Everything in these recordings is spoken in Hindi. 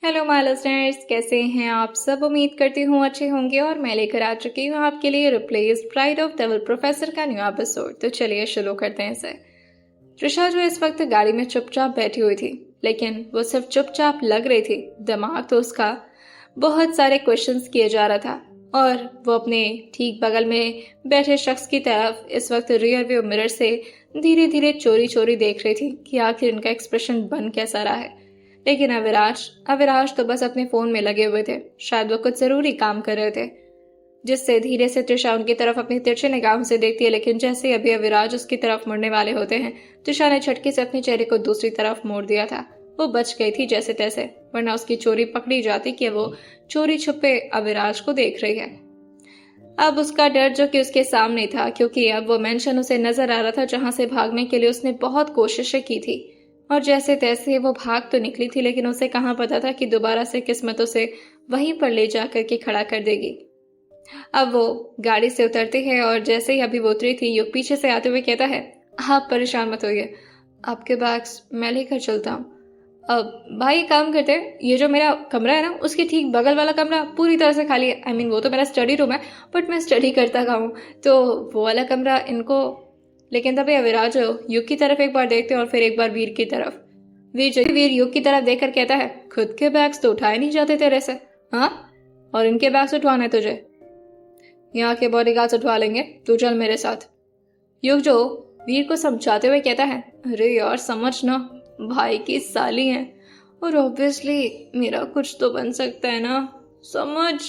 हेलो माय लिसनर्स, कैसे हैं आप सब। उम्मीद करती हूँ अच्छे होंगे और मैं लेकर आ चुकी हूँ आपके लिए replace bride of double professor का न्यू एपिसोड। तो चलिए शुरू करते हैं इसे। त्रिशा जो इस वक्त गाड़ी में चुपचाप बैठी हुई थी, लेकिन वो सिर्फ चुपचाप लग रही थी। दिमाग तो उसका बहुत सारे क्वेश्चंस किए जा रहा था और वो अपने ठीक बगल में बैठे शख्स की तरफ इस वक्त रियर व्यू मिरर से धीरे धीरे चोरी चोरी देख रही थी कि आखिर इनका एक्सप्रेशन बन कैसा रहा है। लेकिन अविराज तो बस अपने फोन में लगे हुए थे। शायद वो कुछ जरूरी काम कर रहे थे, जिससे धीरे से त्रिशा उनकी तरफ अपनी तिरछे निगाहों से देखती है। लेकिन जैसे अभी अविराज उसकी तरफ मुड़ने वाले होते हैं, त्रिशा ने झटके से अपने चेहरे को दूसरी तरफ मोड़ दिया था। वो बच गई थी जैसे तैसे, वरना उसकी चोरी पकड़ी जाती कि वो चोरी छुपे अविराज को देख रही है। अब उसका डर जो कि उसके सामने था, क्योंकि अब वो मेंशन उसे नजर आ रहा था जहां से भागने के लिए उसने बहुत कोशिशें की थी और जैसे तैसे वो भाग तो निकली थी, लेकिन उसे कहाँ पता था कि दोबारा से किस्मत उसे वहीं पर ले जा करके खड़ा कर देगी। अब वो गाड़ी से उतरती है और जैसे ही अभी वो उतरी थी, युग पीछे से आते हुए कहता है, आप परेशान मत होइए, आपके बैग्स मैं लेकर चलता हूँ। अब भाई काम करते हैं, ये जो मेरा कमरा है ना, उसके ठीक बगल वाला कमरा पूरी तरह से खाली है। आई मीन वो तो मेरा स्टडी रूम है, बट मैं स्टडी करता का हूँ, तो वो वाला कमरा इनको। लेकिन तभी अविराज युग की तरफ एक बार देखते हैं और फिर एक बार वीर की तरफ। वीर युग की तरफ देखकर कहता है, खुद के बैग्स तो उठाए नहीं जाते तेरे से, हाँ, और इनके बैग्स उठवाना है तुझे? यहाँ के बॉडीगार्ड्स उठवा लेंगे, तू चल मेरे साथ। युग जो वीर को समझाते हुए कहता है, अरे यार समझ ना, भाई की साली है और ऑब्वियसली मेरा कुछ तो बन सकता है ना, समझ।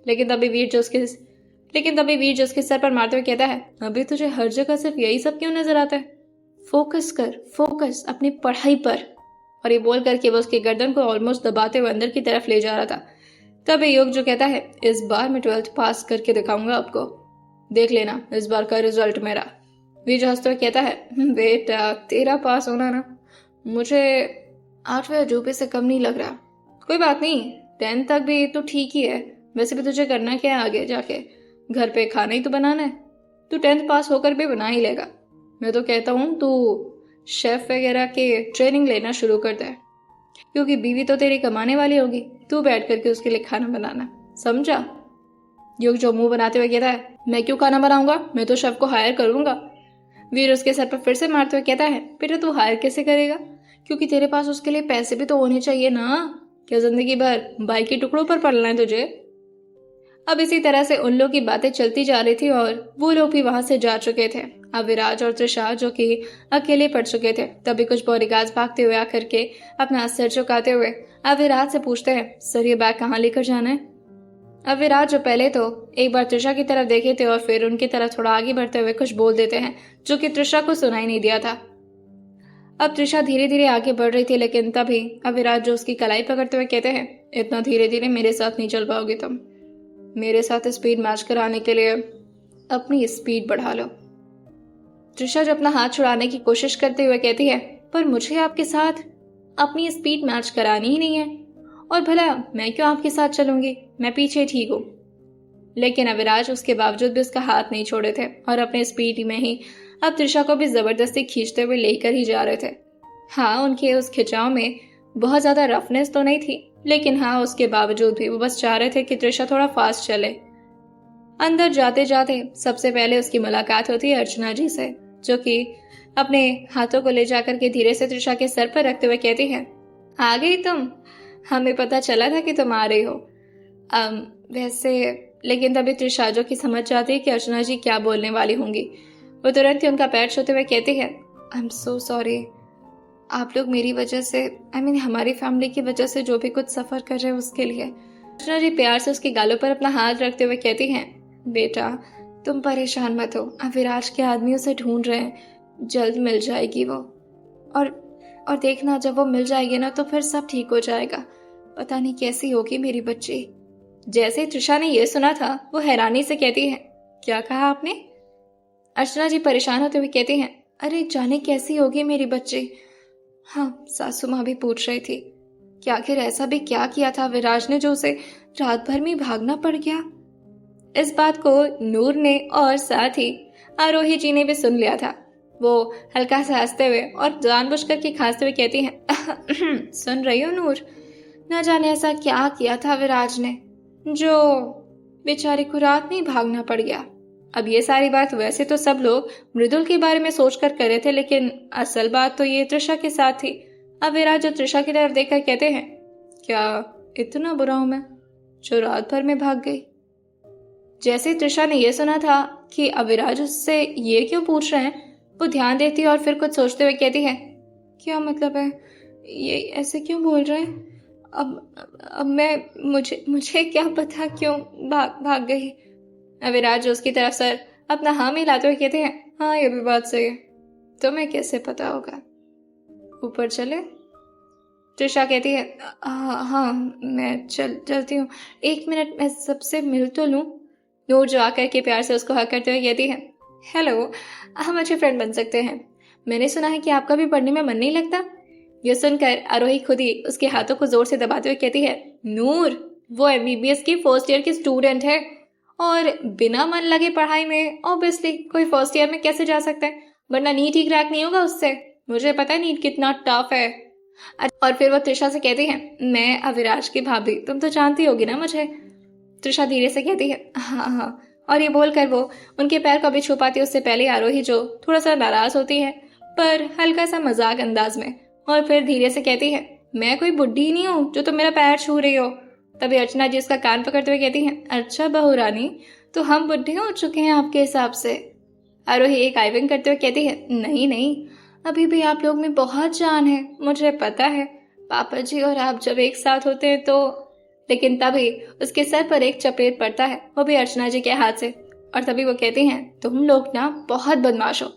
लेकिन तभी वीर जो उसके सर पर मारते हुए कहता है, अभी तुझे हर जगह सिर्फ यही सब क्यों नजर आता है? फोकस अपनी पढ़ाई पर। और ये बोल करके वो उसकी गर्दन को ऑलमोस्ट दबाते हुए अंदर की तरफ ले जा रहा था। तभी योग जो कहता है, इस बार मैं 12th पास करके दिखाऊंगा आपको, देख लेना इस बार का रिजल्ट मेरा। वीर जो हंसते हुए कहता है, बेटा तेरा पास होना ना मुझे 8वें अजूबे से कम नहीं लग रहा। कोई बात नहीं, 10th तक भी तो ठीक ही है। वैसे भी तुझे करना क्या है आगे जाके, घर पे खाना ही तो बनाना है। तू 10th पास होकर भी बना ही लेगा। मैं तो कहता हूँ तू शेफ वगैरह के ट्रेनिंग लेना शुरू कर दे, क्योंकि बीवी तो तेरी कमाने वाली होगी, तू बैठ करके उसके लिए खाना बनाना, समझा? युग जो मुंह बनाते हुए कहता है, मैं क्यों खाना बनाऊंगा, मैं तो शेफ को हायर करूंगा। वीर उसके सर पर फिर से मारते हुए कहता है, बेटा तू हायर कैसे करेगा, क्योंकि तेरे पास उसके लिए पैसे भी तो होने चाहिए ना। क्या जिंदगी भर भाई के टुकड़ों पर पलना है तुझे? अब इसी तरह से उन लोग की बातें चलती जा रही थी और वो लोग भी वहां से जा चुके थे। अविराज और त्रिशा जो कि अकेले पड़ चुके थे। तभी कुछ बॉडीगार्ड्स भागते हुए आकर के अपना सर झुकाते हुए अविराज से पूछते हैं, सर ये बैग कहाँ लेकर जाना है? अविराज जो पहले तो एक बार त्रिशा की तरफ देखे थे और फिर उनकी तरफ थोड़ा आगे बढ़ते हुए कुछ बोल देते हैं, जो कि त्रिशा को सुनाई नहीं दिया था। अब त्रिशा धीरे धीरे आगे बढ़ रही थी, लेकिन तभी अविराज जो उसकी कलाई पकड़ते हुए कहते हैं, इतना धीरे धीरे मेरे साथ नहीं चल पाओगे तुम। मेरे साथ स्पीड मैच कराने के लिए अपनी स्पीड बढ़ा लो। त्रिशा जो अपना हाथ छुड़ाने की कोशिश करते हुए कहती है, पर मुझे आपके साथ अपनी स्पीड मैच करानी ही नहीं है, और भला मैं क्यों आपके साथ चलूंगी, मैं पीछे ठीक हूँ। लेकिन अविराज उसके बावजूद भी उसका हाथ नहीं छोड़े थे और अपने स्पीड में ही अब त्रिशा को भी जबरदस्ती खींचते हुए लेकर ही जा रहे थे। हाँ, उनके उस खिंचाव में बहुत ज्यादा रफनेस तो नहीं थी, लेकिन हाँ उसके बावजूद भी वो बस चाह रहे थे कि त्रिशा थोड़ा फास्ट चले। अंदर जाते जाते सबसे पहले उसकी मुलाकात होती है अर्चना जी से, जो कि अपने हाथों को ले जाकर के धीरे से त्रिशा के सर पर रखते हुए कहती है, आ गई तुम, हमें पता चला था कि तुम आ रही हो। वैसे लेकिन तभी त्रिशा जो कि समझ जाती है कि अर्चना जी क्या बोलने वाली होंगी, वो तुरंत ही उनका पैर छूते हुए कहती है, आई एम सो सॉरी, आप लोग मेरी वजह से, आई मीन हमारी फैमिली की वजह से जो भी कुछ सफर कर रहे हैं उसके लिए। अर्चना जी प्यार से उसके गालों पर अपना हाथ रखते हुए कहती हैं, बेटा तुम परेशान मत हो, अविराज के आदमी उसे ढूंढ रहे हैं, जल्द मिल जाएगी वो। और देखना जब वो मिल जाएगी ना तो फिर सब ठीक हो जाएगा। पता नहीं कैसी होगी मेरी बच्ची। जैसे त्रिशा ने यह सुना था, वो हैरानी से कहती है, क्या कहा आपने? अर्चना जी परेशान होते हुए कहती हैं, अरे जाने कैसी होगी मेरी बच्ची। हाँ, सासू माँ भी पूछ रही थी कि आखिर ऐसा भी क्या किया था विराज ने जो उसे रात भर में भागना पड़ गया। इस बात को नूर ने और साथ ही आरोही जी ने भी सुन लिया था। वो हल्का सा हंसते हुए और जानबूझकर के खांसते हुए कहती हैं, सुन रही हो नूर, न जाने ऐसा क्या किया था विराज ने जो बेचारे को रात में ही भागना पड़ गया। अब ये सारी बात वैसे तो सब लोग मृदुल के बारे में सोचकर कर रहे थे, लेकिन असल बात तो ये त्रिशा के साथ थी। अब विराज जो त्रिशा की तरफ देखकर कहते हैं, क्या इतना बुरा हूं मैं जो रात भर में भाग गई? जैसे त्रिशा ने यह सुना था कि अविराज उससे ये क्यों पूछ रहे हैं, वो ध्यान देती है और फिर कुछ सोचते हुए कहती है, क्या मतलब है, ये ऐसे क्यों बोल रहे हैं? अब मुझे क्या पता क्यों भाग गई। अविराज उसकी तरफ सर अपना हाँ मिलाते हुए कहते हैं, हाँ ये भी बात सही है, तुम्हें कैसे पता होगा? ऊपर चले? त्रिशा कहती है, हाँ मैं चलती हूँ, 1 मिनट मैं सबसे मिल तो लूँ। नूर जो आकर के प्यार से उसको हक करते हुए कहती है, हेलो, हम अच्छे फ्रेंड बन सकते हैं। मैंने सुना है कि आपका भी पढ़ने में मन नहीं लगता। यह सुनकर आरोही खुद ही उसके हाथों को जोर से दबाते हुए कहती है, नूर वो MBBS की फर्स्ट ईयर की स्टूडेंट है और बिना मन लगे पढ़ाई में ऑब्वियसली कोई फर्स्ट ईयर में कैसे जा सकता है, वरना नीट ही क्रैक नहीं होगा उससे। मुझे पता है नीट कितना टफ है। और फिर वो त्रिशा से कहती है, मैं अविराज की भाभी, तुम तो जानती होगी ना मुझे। त्रिशा धीरे से कहती है, हाँ, और ये बोलकर वो उनके पैर को अभी छुपाती उससे पहले आरोही जो थोड़ा सा नाराज होती है पर हल्का सा मजाक अंदाज में, और फिर धीरे से कहती है, मैं कोई बुढ़ी नहीं हूँ जो तुम मेरा पैर छू रही हो। तभी अर्चना जी उसका कान पकड़ते हुए कहती है, अच्छा बहू रानी, तो हम बुढ़े हो चुके हैं आपके हिसाब से? आरोही एक आइविंग करते हुए कहती है, नहीं, अभी भी आप लोग में बहुत जान है, मुझे पता है। पापा जी और आप जब एक साथ होते हैं तो। लेकिन तभी उसके सर पर एक चपेट पड़ता है, वो भी अर्चना जी के हाथ से, और तभी वो कहती हैं, तुम लोग ना बहुत बदमाश हो।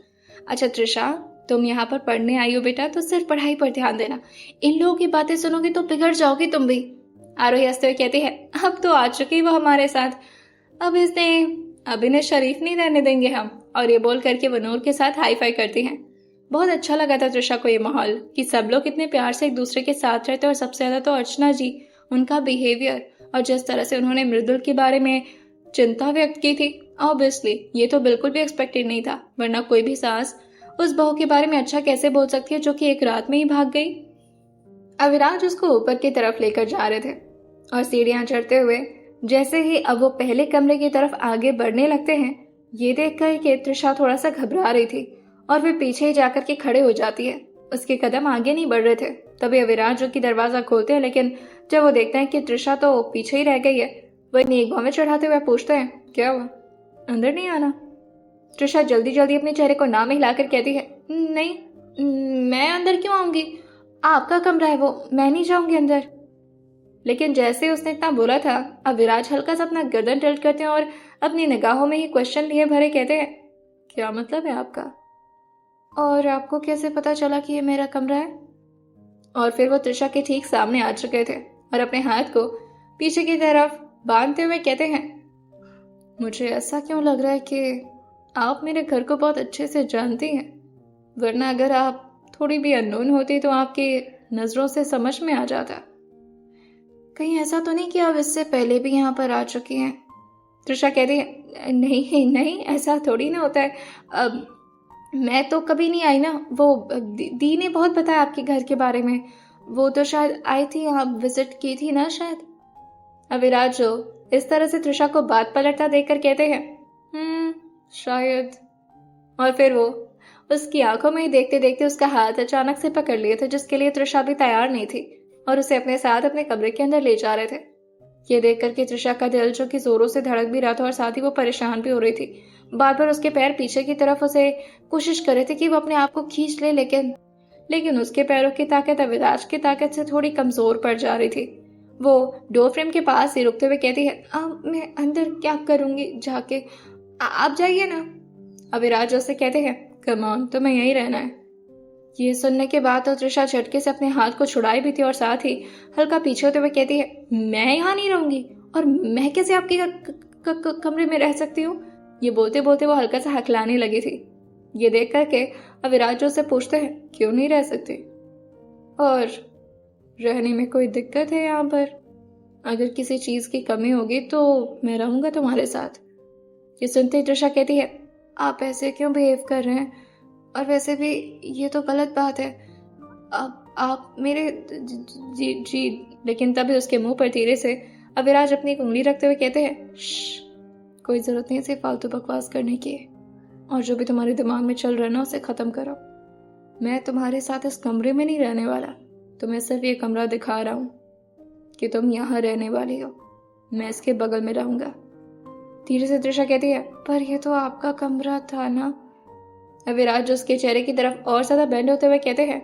अच्छा त्रिशा, तुम यहाँ पर पढ़ने आई हो बेटा, तो सिर्फ पढ़ाई पर ध्यान देना। इन लोगों की बातें सुनोगे तो बिगड़ जाओगी तुम भी। आरोही हंसते हुए कहती है, अब तो आ चुकी वो हमारे साथ, अब इन्हें शरीफ नहीं रहने देंगे हम। और ये बोल करके वो नूर के साथ हाई फाई करती हैं। बहुत अच्छा लगा था त्रिशा को ये माहौल कि सब लोग इतने प्यार से एक दूसरे के साथ रहते, और सबसे ज्यादा तो अर्चना जी, उनका बिहेवियर और जिस तरह से उन्होंने मृदुल के बारे में चिंता व्यक्त की थी। ऑब्वियसली ये तो बिल्कुल भी एक्सपेक्टेड नहीं था, वरना कोई भी सास उस बहू के बारे में अच्छा कैसे बोल सकती है जो कि एक रात में ही भाग गई। अविराज उसको ऊपर की तरफ लेकर जा रहे थे और सीढ़ियां चढ़ते हुए जैसे ही अब वो पहले कमरे की तरफ आगे बढ़ने लगते हैं, ये देखकर कि त्रिशा थोड़ा सा घबरा रही थी और वे पीछे ही जाकर के खड़े हो जाती है। उसके कदम आगे नहीं बढ़ रहे थे। तभी अविराज जो कि दरवाजा खोलते हैं, लेकिन जब वो देखते हैं कि त्रिशा तो पीछे ही रह गई है, वो अपनी एक में चढ़ाते हुए पूछते हैं, क्या हुआ, अंदर नहीं आना? त्रिशा जल्दी जल्दी अपने चेहरे को ना हिलाकर कहती है, नहीं, मैं अंदर क्यों आऊंगी, आपका कमरा है वो, मैं नहीं जाऊंगी अंदर। लेकिन जैसे उसने इतना बोला था, अविराज हल्का सा अपना गर्दन टिल्ट करते हैं और अपनी निगाहों में ही क्वेश्चन लिए भरे कहते हैं, क्या मतलब है आपका, और आपको कैसे पता चला कि ये मेरा कमरा है? और फिर वो त्रिशा के ठीक सामने आ चुके थे और अपने हाथ को पीछे की तरफ बांधते हुए कहते हैं, मुझे ऐसा क्यों लग रहा है कि आप मेरे घर को बहुत अच्छे से जानती हैं, वरना अगर आप थोड़ी भी अननोन होती तो आपकी नजरों से समझ में आ जाता। कहीं ऐसा तो नहीं कि आप इससे पहले भी यहाँ पर आ चुकी हैं? त्रिशा कहती है, नहीं, ऐसा थोड़ी ना होता है। अब मैं तो कभी नहीं आई ना, वो दी ने बहुत बताया आपके घर के बारे में, वो तो शायद आई थी, आप विजिट की थी ना शायद। अविराज जो इस तरह से त्रिशा को बात पलटता देखकर कहते हैं, शायद। और फिर वो उसकी आंखों में ही देखते देखते उसका हाथ अचानक से पकड़ लिए थे, जिसके लिए त्रिशा भी तैयार नहीं थी, और उसे अपने साथ अपने कमरे के अंदर ले जा रहे थे। ये देख करके त्रिशा का दिल जो कि जोरों से धड़क भी रहा था और साथ ही वो परेशान भी हो रही थी। बार बार उसके पैर पीछे की तरफ उसे कोशिश कर रहे थे कि वो अपने आप को खींच ले, लेकिन उसके पैरों की ताकत अविराज की ताकत से थोड़ी कमजोर पड़ जा रही थी। वो डोर फ्रेम के पास ही रुकते हुए कहती है, मैं अंदर क्या करूंगी जाके, आप जाइए ना। अविराज उससे कहते हैं, कम ऑन, तुम्हें यहीं रहना है। ये सुनने के बाद तो त्रिशा झटके से अपने हाथ को छुड़ाई भी थी और साथ ही हल्का पीछे होते हुए कहती है, मैं यहाँ नहीं रहूंगी, और मैं कैसे आपके कमरे में रह सकती हूँ? ये बोलते बोलते वो हल्का सा हकलाने लगी थी। ये देख करके अविराज से पूछते हैं, क्यों नहीं रह सकती, और रहने में कोई दिक्कत है यहाँ पर? अगर किसी चीज की कमी होगी तो मैं रहूंगा तुम्हारे साथ। ये सुनते ही त्रिशा कहती है, आप ऐसे क्यों बिहेव कर रहे हैं, और वैसे भी ये तो गलत बात है, आप मेरे जी जी। लेकिन तभी उसके मुंह पर धीरे से अविराज अपनी एक उंगली रखते हुए कहते हैं, कोई जरूरत नहीं से फालतू बकवास करने की, और जो भी तुम्हारे दिमाग में चल रहा है ना उसे खत्म करो। मैं तुम्हारे साथ इस कमरे में नहीं रहने वाला, तुम्हें सिर्फ ये कमरा दिखा रहा हूँ कि तुम यहाँ रहने वाली हो, मैं इसके बगल में रहूंगा। धीरे से तृषा कहती है, पर यह तो आपका कमरा था ना। अविराज उसके चेहरे की तरफ और ज्यादा बेंड होते हुए कहते हैं,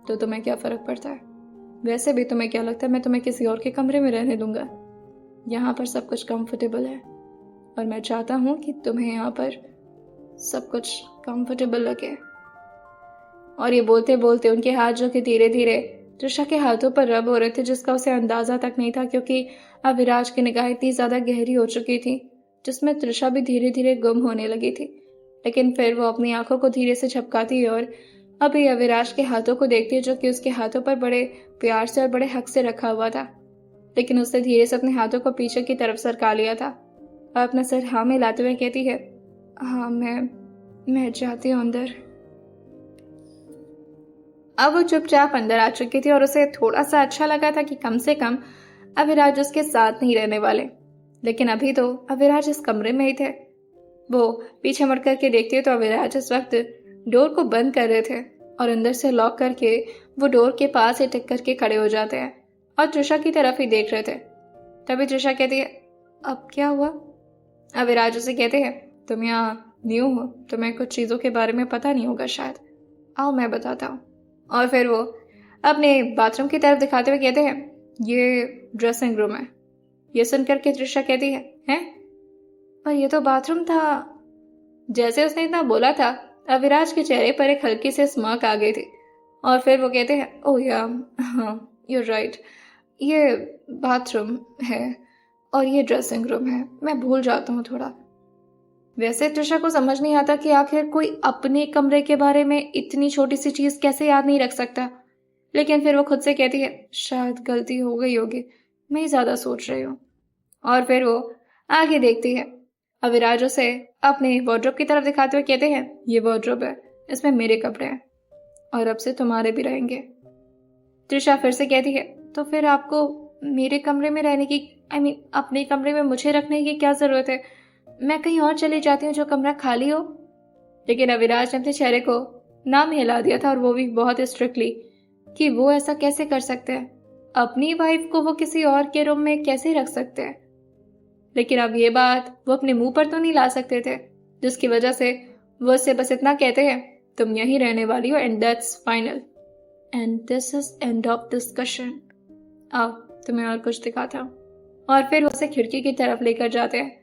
तो तुम्हें क्या फर्क पड़ता है? वैसे भी तुम्हें क्या लगता है मैं तुम्हें किसी और के कमरे में रहने दूंगा? यहाँ पर सब कुछ कंफर्टेबल है और मैं चाहता हूँ कि तुम्हें यहाँ पर सब कुछ कंफर्टेबल लगे। और ये बोलते बोलते उनके हाथ जो कि धीरे धीरे तृषा के हाथों पर रब हो रहे थे, जिसका उसे अंदाजा तक नहीं था, क्योंकि अविराज की निगाह इतनी ज्यादा गहरी हो चुकी थी जिसमें तृषा भी धीरे धीरे गुम होने लगी थी। लेकिन फिर वो अपनी आंखों को धीरे से झपकाती और अभी अविराज के हाथों को देखती है, जो कि उसके हाथों पर बड़े प्यार से और बड़े हक से रखा हुआ था। लेकिन उसने धीरे से अपने हाथों को पीछे की तरफ सरका लिया था और अपना सिर हाँ में लाते हुए कहती है, हाँ मैं जाती हूँ अंदर। अब वो चुपचाप अंदर आ चुकी थी और उसे थोड़ा सा अच्छा लगा था कि कम से कम अविराज उसके साथ नहीं रहने वाले। लेकिन अभी तो अविराज इस कमरे में ही थे। वो पीछे मुड़ करके देखती है तो अविराज इस वक्त डोर को बंद कर रहे थे और अंदर से लॉक करके वो डोर के पास ही टिक करके खड़े हो जाते हैं और तृषा की तरफ ही देख रहे थे। तभी तृषा कहती है, अब क्या हुआ? अविराज उसे कहते हैं, तुम यहाँ न्यू हो, तुम्हें कुछ चीजों के बारे में पता नहीं होगा शायद, आओ मैं बताता हूँ। और फिर वो अपने बाथरूम की तरफ दिखाते हुए कहते हैं, ये ड्रेसिंग रूम है। ये सुनकर के तृषा कहती है, हैं? पर ये तो बाथरूम था। जैसे उसने इतना बोला था, अविराज के चेहरे पर एक हल्की सी स्मार्क आ गई थी और फिर वो कहते हैं, ओह या हाँ यू राइट, ये बाथरूम है और ये ड्रेसिंग रूम है, मैं भूल जाता हूँ थोड़ा। वैसे तृषा को समझ नहीं आता कि आखिर कोई अपने कमरे के बारे में इतनी छोटी सी चीज कैसे याद नहीं रख सकता। लेकिन फिर वो खुद से कहती है, शायद गलती हो गई होगी, मैं ही ज्यादा सोच रही हूँ। और फिर वो आगे देखती है। अविराज उसे अपने वार्डरोब की तरफ दिखाते हुए कहते हैं, ये वार्डरोब है, इसमें मेरे कपड़े हैं और अब से तुम्हारे भी रहेंगे। तृषा फिर से कहती है, तो फिर आपको मेरे कमरे में रहने की अपने कमरे में मुझे रखने की क्या जरूरत है? मैं कहीं और चली जाती हूँ जो कमरा खाली हो। लेकिन अविराज ने अपने चेहरे को नाम हिला दिया था और वो भी बहुत स्ट्रिक्टली, कि वो ऐसा कैसे कर सकते हैं? अपनी वाइफ को वो किसी और के रूम में कैसे रख सकते हैं? लेकिन अब ये बात वो अपने मुंह पर तो नहीं ला सकते थे, जिसकी वजह से वो उससे बस इतना कहते हैं, तुम यहीं रहने वाली हो and that's final and this is end of discussion. आओ तुम्हें और कुछ दिखाता हूँ। और फिर उसे खिड़की की तरफ लेकर जाते हैं,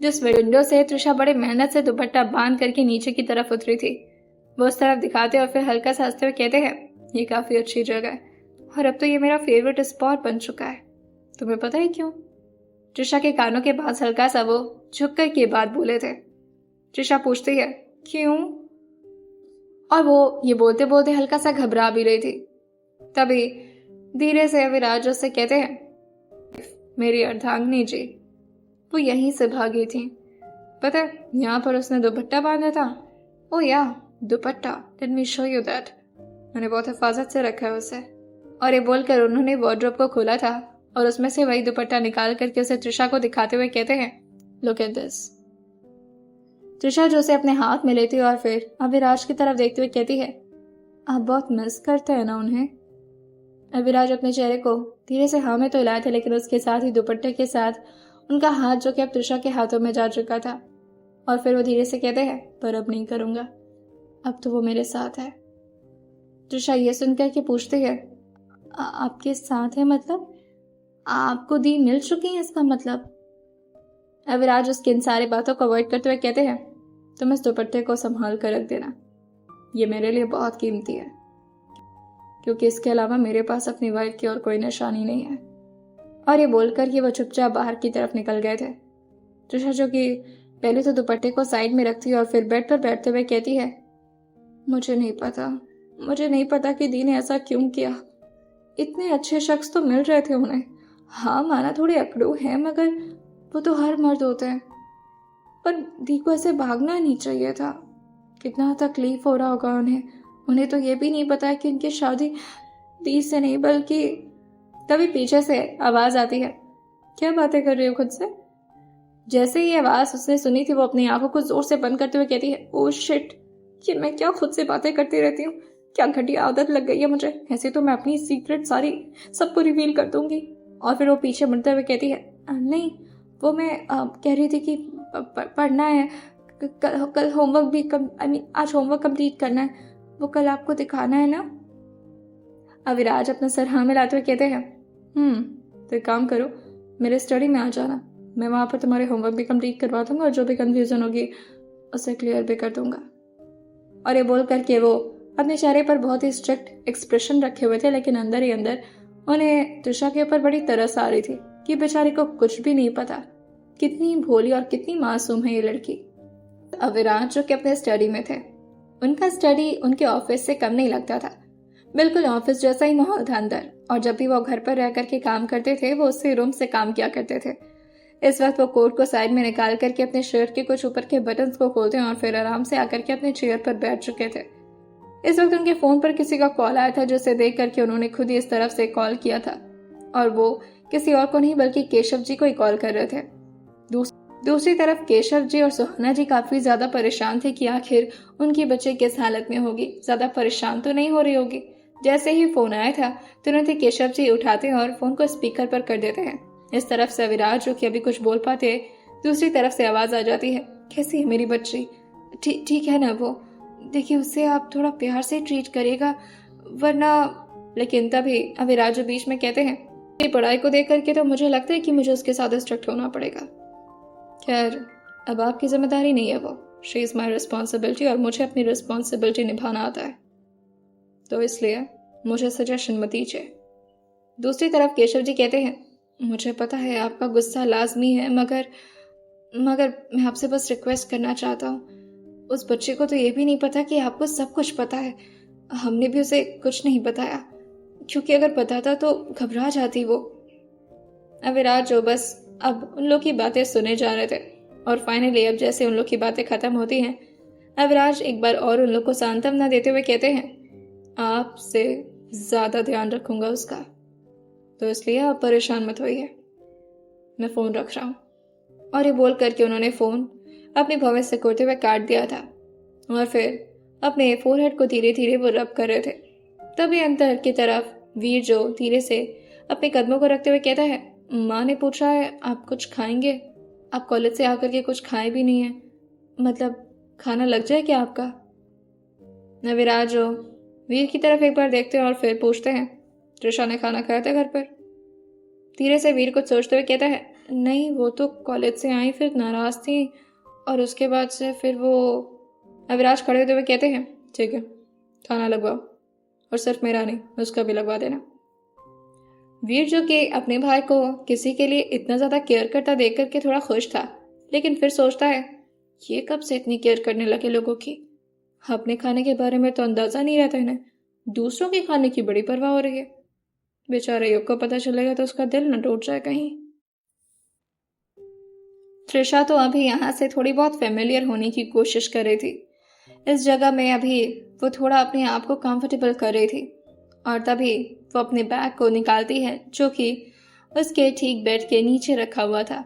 जिस विंडो से तृषा बड़े मेहनत से दुपट्टा बांध करके नीचे की तरफ उतरी थी। वो उस तरफ दिखाते और फिर हल्का सा हंसते हुए कहते हैं, ये काफी अच्छी जगह है और अब तो ये मेरा फेवरेट स्पॉट बन चुका है। तुम्हें पता है क्यों? तृषा के कानों के पास हल्का सा वो झुककर की बात बोले थे। तृषा पूछती है, क्यों? और वो ये बोलते बोलते हल्का सा घबरा भी रही थी। तभी धीरे से अविराज उससे कहते हैं, मेरी अर्धांगिनी जी वो यहीं से भागी थी, पता है यहाँ पर उसने दुपट्टा बांधा था। ओ या दुपट्टा, let me show you that, मैंने बहुत हिफाजत से रखा है उसे। और ये बोलकर उन्होंने वार्डरोब को खोला था और उसमें से वही दुपट्टा निकाल करके उसे तृषा को दिखाते हुए कहते हैं, लुक एट दिस। तृषा जो उसे अपने हाथ में लेती है और फिर अविराज की तरफ देखते हुए कहती है, आप बहुत मिस करते हैं ना उन्हें? अविराज अपने चेहरे को धीरे से हाँ में तो हिलाए थे, लेकिन उसके साथ ही दुपट्टे के साथ उनका हाथ जो कि अब तृषा के हाथों में जा चुका था। और फिर वो धीरे से कहते हैं, पर अब नहीं करूंगा, अब तो वो मेरे साथ है। तृषा ये सुनकर के पूछती है, आपके साथ है मतलब? आपको दी मिल चुकी है इसका मतलब? अविराज उसकी इन सारी बातों को अवॉइड करते हुए कहते हैं, तुम इस दुपट्टे को संभाल कर रख देना, ये मेरे लिए बहुत कीमती है, क्योंकि इसके अलावा मेरे पास अपनी वाइफ की और कोई निशानी नहीं है। और ये बोलकर कि वो चुपचाप बाहर की तरफ निकल गए थे। तृषा जो कि पहले तो दुपट्टे को साइड में रखती है और फिर बेड पर बैठते हुए कहती है, मुझे नहीं पता कि दी ने ऐसा क्यों किया। इतने अच्छे शख्स तो मिल रहे थे उन्हें। हाँ माना थोड़े अकड़ू हैं, मगर वो तो हर मर्द होते हैं। पर दी को ऐसे भागना नहीं चाहिए था। कितना तकलीफ हो रहा होगा उन्हें तो ये भी नहीं पता कि उनकी शादी बीच से नहीं बल्कि तभी पीछे से आवाज आती है, क्या बातें कर रही हो खुद से? जैसे ही आवाज उसने सुनी थी वो अपनी आंखों को जोर से बंद करते हुए कहती है, ओह शिट, ये मैं क्या खुद से बातें करती रहती हूँ, क्या घटिया आदत लग गई है मुझे। ऐसे तो मैं अपनी सीक्रेट सारी सबको रिवील कर दूंगी। और फिर वो पीछे मुड़ते हुए कहती है, नहीं वो मैं कह रही थी कि पढ़ना है, कल होमवर्क भी आज होमवर्क कंप्लीट करना है, वो कल आपको दिखाना है ना। अविराज अपना सर हाँ मिलाते हुए कहते हैं, तो एक काम करो, मेरे स्टडी में आ जाना, मैं वहाँ पर तुम्हारे होमवर्क भी कंप्लीट करवा दूंगा और जो भी कंफ्यूजन होगी उसे क्लियर भी कर दूंगा। और ये बोल करके वो अपने चेहरे पर बहुत ही स्ट्रिक्ट एक्सप्रेशन रखे हुए थे, लेकिन अंदर ही अंदर उन्हें त्रिशा के ऊपर बड़ी तरस आ रही थी कि बेचारी को कुछ भी नहीं पता कितनी भोली और कितनी मासूम है ये लड़की। अविराज जो कि अपने स्टडी में थे, उनका स्टडी उनके ऑफिस से कम नहीं लगता था, बिल्कुल ऑफिस जैसा ही माहौल था अंदर। और जब भी वो घर पर रह करके काम करते थे वो उसी रूम से काम किया करते थे। इस वक्त वो कोट को साइड में निकाल करके अपने शर्ट के कुछ ऊपर के बटन्स को खोलते और फिर आराम से आकर के अपने चेयर पर बैठ चुके थे। इस वक्त उनके फोन पर किसी का कॉल आया था, जिसे देख करके उन्होंने खुद ही इस तरफ से कॉल किया था और वो किसी और को नहीं बल्कि केशव जी को ही कॉल कर रहे थे। दूसरी तरफ केशव जी और सुहाना जी काफी ज्यादा परेशान थे कि आखिर उनकी बच्ची किस हालत में होगी, ज्यादा परेशान तो नहीं हो रही होगी। जैसे ही फोन आया था तुरंत ही केशव जी उठाते और फोन को स्पीकर पर कर देते हैं। इस तरफ से अविराज जो कि अभी कुछ बोल पाते, दूसरी तरफ से आवाज आ जाती है, कैसी है मेरी बच्ची? ठीक है ना वो? देखिए उससे आप थोड़ा प्यार से ट्रीट करिएगा वरना। लेकिन तभी अविराज बीच में कहते हैं, मेरी पढ़ाई को देख करके तो मुझे लगता है कि मुझे उसके साथ स्ट्रिक्ट होना पड़ेगा। खैर अब आपकी जिम्मेदारी नहीं है वो, शी इज माई रिस्पॉन्सिबिलिटी और मुझे अपनी रिस्पॉन्सिबिलिटी निभाना आता है, तो इसलिए मुझे सजेशन मत दीजिए। दूसरी तरफ केशव जी कहते हैं, मुझे पता है आपका गुस्सा लाजमी है, मगर मैं आपसे बस रिक्वेस्ट करना चाहता हूँ, उस बच्चे को तो ये भी नहीं पता कि आपको सब कुछ पता है। हमने भी उसे कुछ नहीं बताया, क्योंकि अगर बताता तो घबरा जाती वो। अविराज जो बस अब उन लोग की बातें सुने जा रहे थे और फाइनली अब जैसे उन लोग की बातें खत्म होती हैं, अविराज एक बार और उन लोग को सांत्वना देते हुए कहते हैं, आपसे ज्यादा ध्यान रखूंगा उसका, तो इसलिए आप परेशान मत होइए, मैं फोन रख रहा हूँ। और ये बोल करके उन्होंने फोन अपने भवें से करते हुए काट दिया था और फिर अपने फोरहेड को धीरे धीरे वो रब कर रहे थे। तभी अंदर की तरफ वीर जो धीरे से अपने कदमों को रखते हुए कहता है, माँ ने पूछा है आप कुछ खाएंगे? आप कॉलेज से आकर के कुछ खाए भी नहीं है, मतलब खाना लग जाए क्या आपका? अविराज जो वीर की तरफ एक बार देखते हैं और फिर पूछते हैं, त्रिशा ने खाना खाया था घर पर? धीरे से वीर कुछ सोचते हुए कहता है, नहीं वो तो कॉलेज से आई फिर नाराज थी और उसके बाद से फिर वो। अविराज खड़े होते हुए कहते हैं, ठीक है खाना लगवाओ, और सिर्फ मेरा नहीं उसका भी लगवा देना। वीर जो कि अपने भाई को किसी के लिए इतना ज्यादा केयर करता देख करके थोड़ा खुश था, लेकिन फिर सोचता है ये कब से इतनी केयर करने लगे लोगों की, अपने खाने के बारे में तो अंदाजा नहीं रहता इन्हें, दूसरों के खाने की बड़ी परवाह हो रही है। बेचारे युग को पता चलेगा तो उसका दिल न टूट जाए कहीं। त्रिशा तो अभी यहाँ से थोड़ी बहुत फेमिलियर होने की कोशिश कर रही थी, इस जगह में अभी वो थोड़ा अपने आप को कंफर्टेबल कर रही थी। और तभी वो अपने बैग को निकालती है जो कि उसके ठीक बेड के नीचे रखा हुआ था।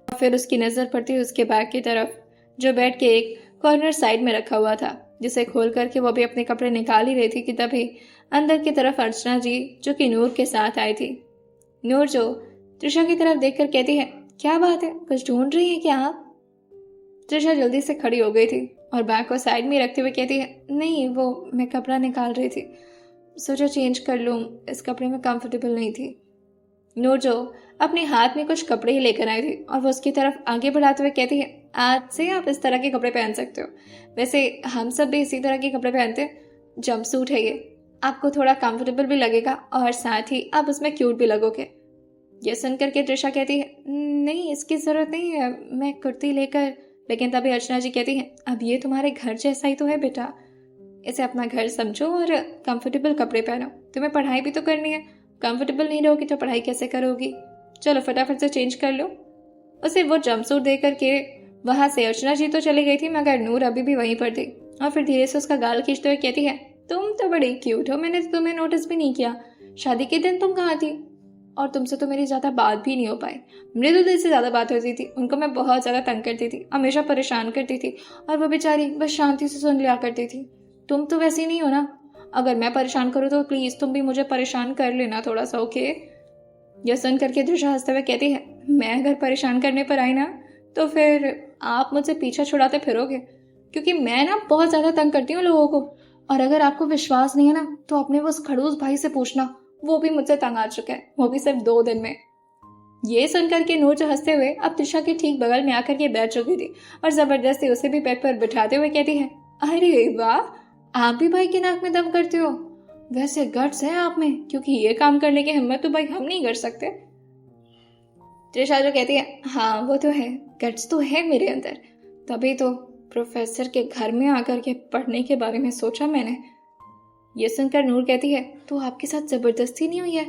और फिर उसकी नजर पड़ती है उसके बैग की तरफ जो बेड के एक कॉर्नर साइड में रखा हुआ था, जिसे खोल करके वो भी अपने कपड़े निकाल ही रही थी कि तभी अंदर की तरफ अर्चना जी जो कि नूर के साथ आई थी। नूर जो त्रिशा की तरफ देखकर कहती है, क्या बात है, कुछ ढूंढ रही है क्या आप? त्रिशा जल्दी से खड़ी हो गई थी और बैग को साइड में रखते हुए कहती है, नहीं वो मैं कपड़ा निकाल रही थी, सोचा चेंज कर लूं, इस कपड़े में कंफर्टेबल नहीं थी। नूर जो अपने हाथ में कुछ कपड़े ही लेकर आई थी और वो उसकी तरफ आगे बढ़ाते हुए कहती है, आज से आप इस तरह के कपड़े पहन सकते हो, वैसे हम सब भी इसी तरह के कपड़े पहनते हैं, जंप सूट है ये, आपको थोड़ा कंफर्टेबल भी लगेगा और साथ ही आप उसमें क्यूट भी लगोगे। ये सुन करके त्रिशा कहती है, नहीं इसकी जरूरत नहीं है, मैं कुर्ती लेकर। लेकिन तभी अर्चना जी कहती है, अब ये तुम्हारे घर जैसा ही तो है बेटा, इसे अपना घर समझो और कंफर्टेबल कपड़े पहनो, तुम्हें पढ़ाई भी तो करनी है, कंफर्टेबल नहीं रहोगी तो पढ़ाई कैसे करोगी, चलो फटाफट से चेंज कर लो। उसे वो जंपसूट दे करके वहां से अर्चना जी तो चली गई थी, मगर नूर अभी भी वहीं पर थी और फिर धीरे से उसका गाल खींचते हुए कहती है, तुम तो बड़ी क्यूट हो, मैंने तो तुम्हें नोटिस भी नहीं किया। शादी के दिन तुम कहाँ थी? और तुमसे तो मेरी ज़्यादा बात भी नहीं हो पाई। मृदुल से ज़्यादा बात होती थी, उनको मैं बहुत ज़्यादा तंग करती थी, हमेशा परेशान करती थी, और वो बेचारी बस शांति से सुन लिया करती थी। तुम तो वैसी नहीं हो ना। अगर मैं परेशान करूँ तो प्लीज़ तुम भी मुझे परेशान कर लेना थोड़ा सा, ओके? यह सुन करके तृषा हंसते हुए कहती है, मैं अगर परेशान करने पर आई ना तो फिर आप मुझसे पीछा छुड़ाते फिरोगे, क्योंकि मैं ना बहुत ज़्यादा तंग करती हूँ लोगों को। और अगर आपको विश्वास नहीं है ना तो अपने उस खड़ूस भाई से पूछना, वो भी मुझसे तंग आ चुका है, वो भी सिर्फ 2 दिन में। ये सुनकर के नूर जो हंसते हुए अब तृषा के ठीक बगल में आकर के बैठ चुकी थी और जबरदस्ती उसे भी बेड पर बिठाते हुए कहती है, अरे वाह, आप भी भाई के नाक में दम करते हो। वैसे गट्स है आप में, क्योंकि ये काम करने की हिम्मत तो भाई हम नहीं कर सकते। तृषा जो कहती है, हाँ वो तो है, गट्स तो है मेरे अंदर, तभी तो प्रोफेसर के घर में आकर के पढ़ने के बारे में सोचा मैंने। ये सुनकर नूर कहती है, तो आपके साथ जबरदस्ती नहीं हुई है?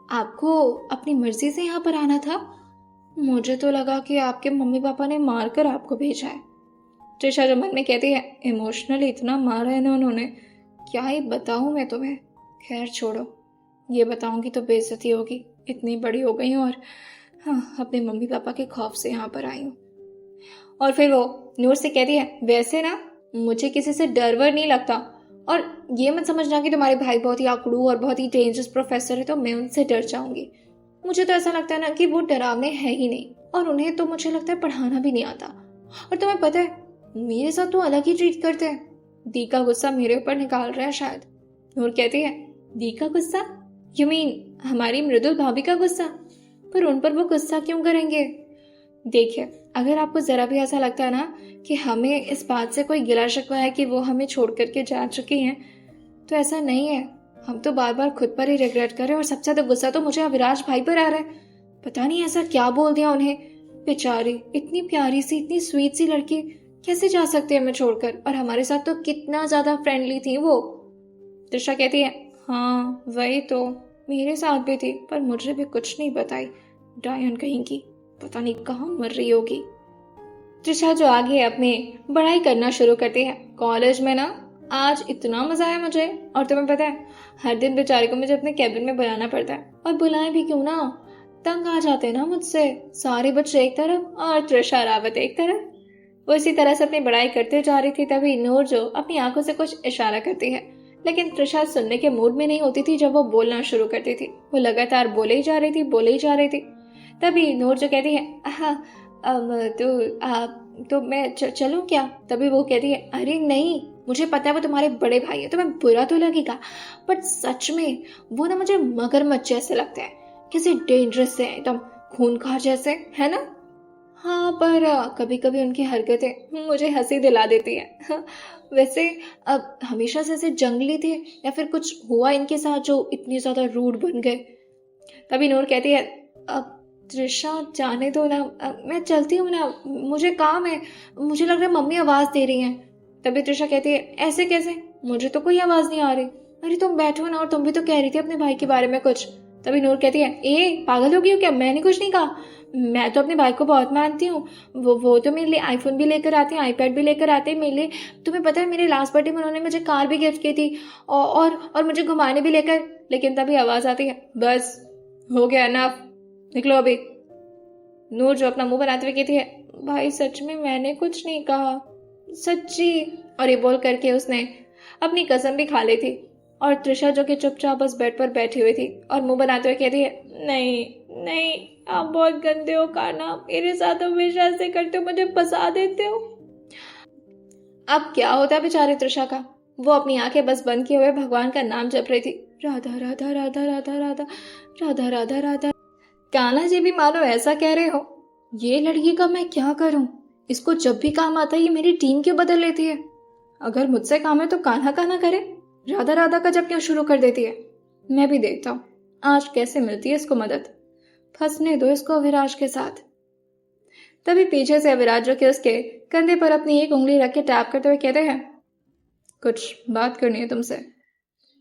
आपको अपनी मर्जी से यहाँ पर आना था? मुझे तो लगा कि आपके मम्मी पापा ने मारकर आपको भेजा है। तृषा जो मन में कहती है, इमोशनली इतना मारा है ना उन्होंने, क्या ही बताऊँ मैं तुम्हें। खैर छोड़ो, ये बताऊंगी तो बेइज्जती होगी, इतनी बड़ी हो गई हूँ और हाँ, अपने मम्मी पापा के खौफ से यहाँ पर आई हूँ। और फिर वो नूर से कहती है, वैसे ना मुझे किसी से डर वर नहीं लगता, और ये मत समझना कि तुम्हारे भाई बहुत ही आकड़ू और बहुत ही डेंजरस प्रोफेसर है तो मैं उनसे डर जाऊंगी। मुझे तो ऐसा लगता है ना कि वो डरावने हैं ही नहीं, और उन्हें तो मुझे लगता है पढ़ाना भी नहीं आता। और तुम्हें पता है मेरे साथ तो अलग ही ट्रीट करते हैं। दी का गुस्सा मेरे ऊपर निकाल रहा है शायद। नूर कहती है, दी का गुस्सा? यू मीन हमारी मृदुल भाभी का गुस्सा? पर उन पर वो गुस्सा क्यों करेंगे? देखिए, अगर आपको जरा भी ऐसा लगता है ना कि हमें इस बात से कोई गिला शिकवा है कि वो हमें छोड़ करके जा चुकी हैं, तो ऐसा नहीं है। हम तो बार बार खुद पर ही रिग्रेट कर रहे हैं, और सबसे ज्यादा गुस्सा तो मुझे अविराज भाई पर आ रहा है। पता नहीं ऐसा क्या बोल दिया उन्हें। बेचारी इतनी प्यारी सी, इतनी स्वीट सी लड़की कैसे जा सकती है हमें छोड़कर, और हमारे साथ तो कितना ज्यादा फ्रेंडली थी वो। तृषा कहती है, हाँ वही तो, मेरे साथ भी थी, पर मुझे भी कुछ नहीं बताई। डायन कहीं की, पता नहीं कहाँ मर रही होगी। तृषा जो आगे अपनी पढ़ाई करना शुरू करती है। कॉलेज में ना आज इतना मजा आया मुझे, और तुम्हें पता है हर दिन बेचारे को मुझे अपने कैबिन में बुलाना पड़ता है, और बुलाएं भी क्यों ना, तंग आ जाते हैं ना मुझसे। सारे बच्चे एक तरफ और तृषा रावत एक तरफ। वो इसी तरह से अपनी पढ़ाई करते जा रही थी, तभी नूर जो अपनी आंखों से कुछ इशारा करती है, लेकिन तृषा सुनने के मूड में नहीं होती थी। जब वो बोलना शुरू करती थी वो लगातार बोले ही जा रही थी, बोले ही जा रही थी। तभी नूर जो कहती है, हाँ तो मैं चलूं क्या? तभी वो कहती है, अरे नहीं, मुझे पता है वो तुम्हारे बड़े भाई है, तुम्हें बुरा तो लगेगा, बट सच में वो ना मुझे मगरमच्छ जैसे लगते हैं, किसी डेंजरस से एकदम खूंखार जैसे, है ना? हाँ, पर कभी कभी उनकी हरकतें मुझे हंसी दिला देती है। वैसे अब हमेशा से ऐसे जंगली थे या फिर कुछ हुआ इनके साथ जो इतने ज्यादा रूड बन गए? तभी नूर कहती है, अब तृषा जाने दो ना, मैं चलती हूँ ना, मुझे काम है, मुझे लग रहा है मम्मी आवाज दे रही हैं। तभी तृषा कहती है, ऐसे कैसे, मुझे तो कोई आवाज नहीं आ रही। अरे तुम बैठो ना, और तुम भी तो कह रही थी अपने भाई के बारे में कुछ। तभी नूर कहती है, ए पागल हो गई हो क्या, मैंने कुछ नहीं कहा। मैं तो अपने भाई को बहुत मानती हूँ, वो तो मेरे लिए आईफोन भी लेकर आते हैं, आईपैड भी लेकर आते हैं मेरे लिए। तुम्हें पता है मेरे लास्ट बर्थडे में उन्होंने मुझे कार भी गिफ्ट की थी, और मुझे घुमाने भी लेकर। लेकिन तभी आवाज आती है, बस हो गया, एनफ, निकलो अभी। नूर जो अपना मुंह बनाते हुए कहती है, भाई सच में मैंने कुछ नहीं कहा, सच्ची। और ये बोल करके उसने अपनी कसम भी खा ली थी। और तृषा जो कि चुपचाप बस बेड पर बैठी हुई थी और मुंह बनाते हुए कहती है, नहीं नहीं, आप बहुत गंदे हो कान्हा, मेरे साथ हमेशा ऐसे करते हो, मुझे फंसा देते हो। अब क्या होता बेचारी तृषा का, वो अपनी आंखें बस बंद किए हुए भगवान का नाम जप रही थी, राधा राधा राधा राधा राधा राधा राधा राधा। कान्हा जी भी मानो ऐसा कह रहे हो, ये लड़की का मैं क्या करूं, इसको जब भी काम आता है ये मेरी टीम क्यों बदल लेती है। अगर मुझसे काम है तो कान्हा कान्हा करे, राधा राधा का जब क्यों शुरू कर देती है। मैं भी देखता हूँ आज कैसे मिलती है इसको मदद, फंसने दो इसको अविराज के साथ। तभी पीछे से अविराज जो कि उसके कंधे पर अपनी एक उंगली रख के टैप करते हुए कहते हैं, कुछ बात करनी है तुमसे।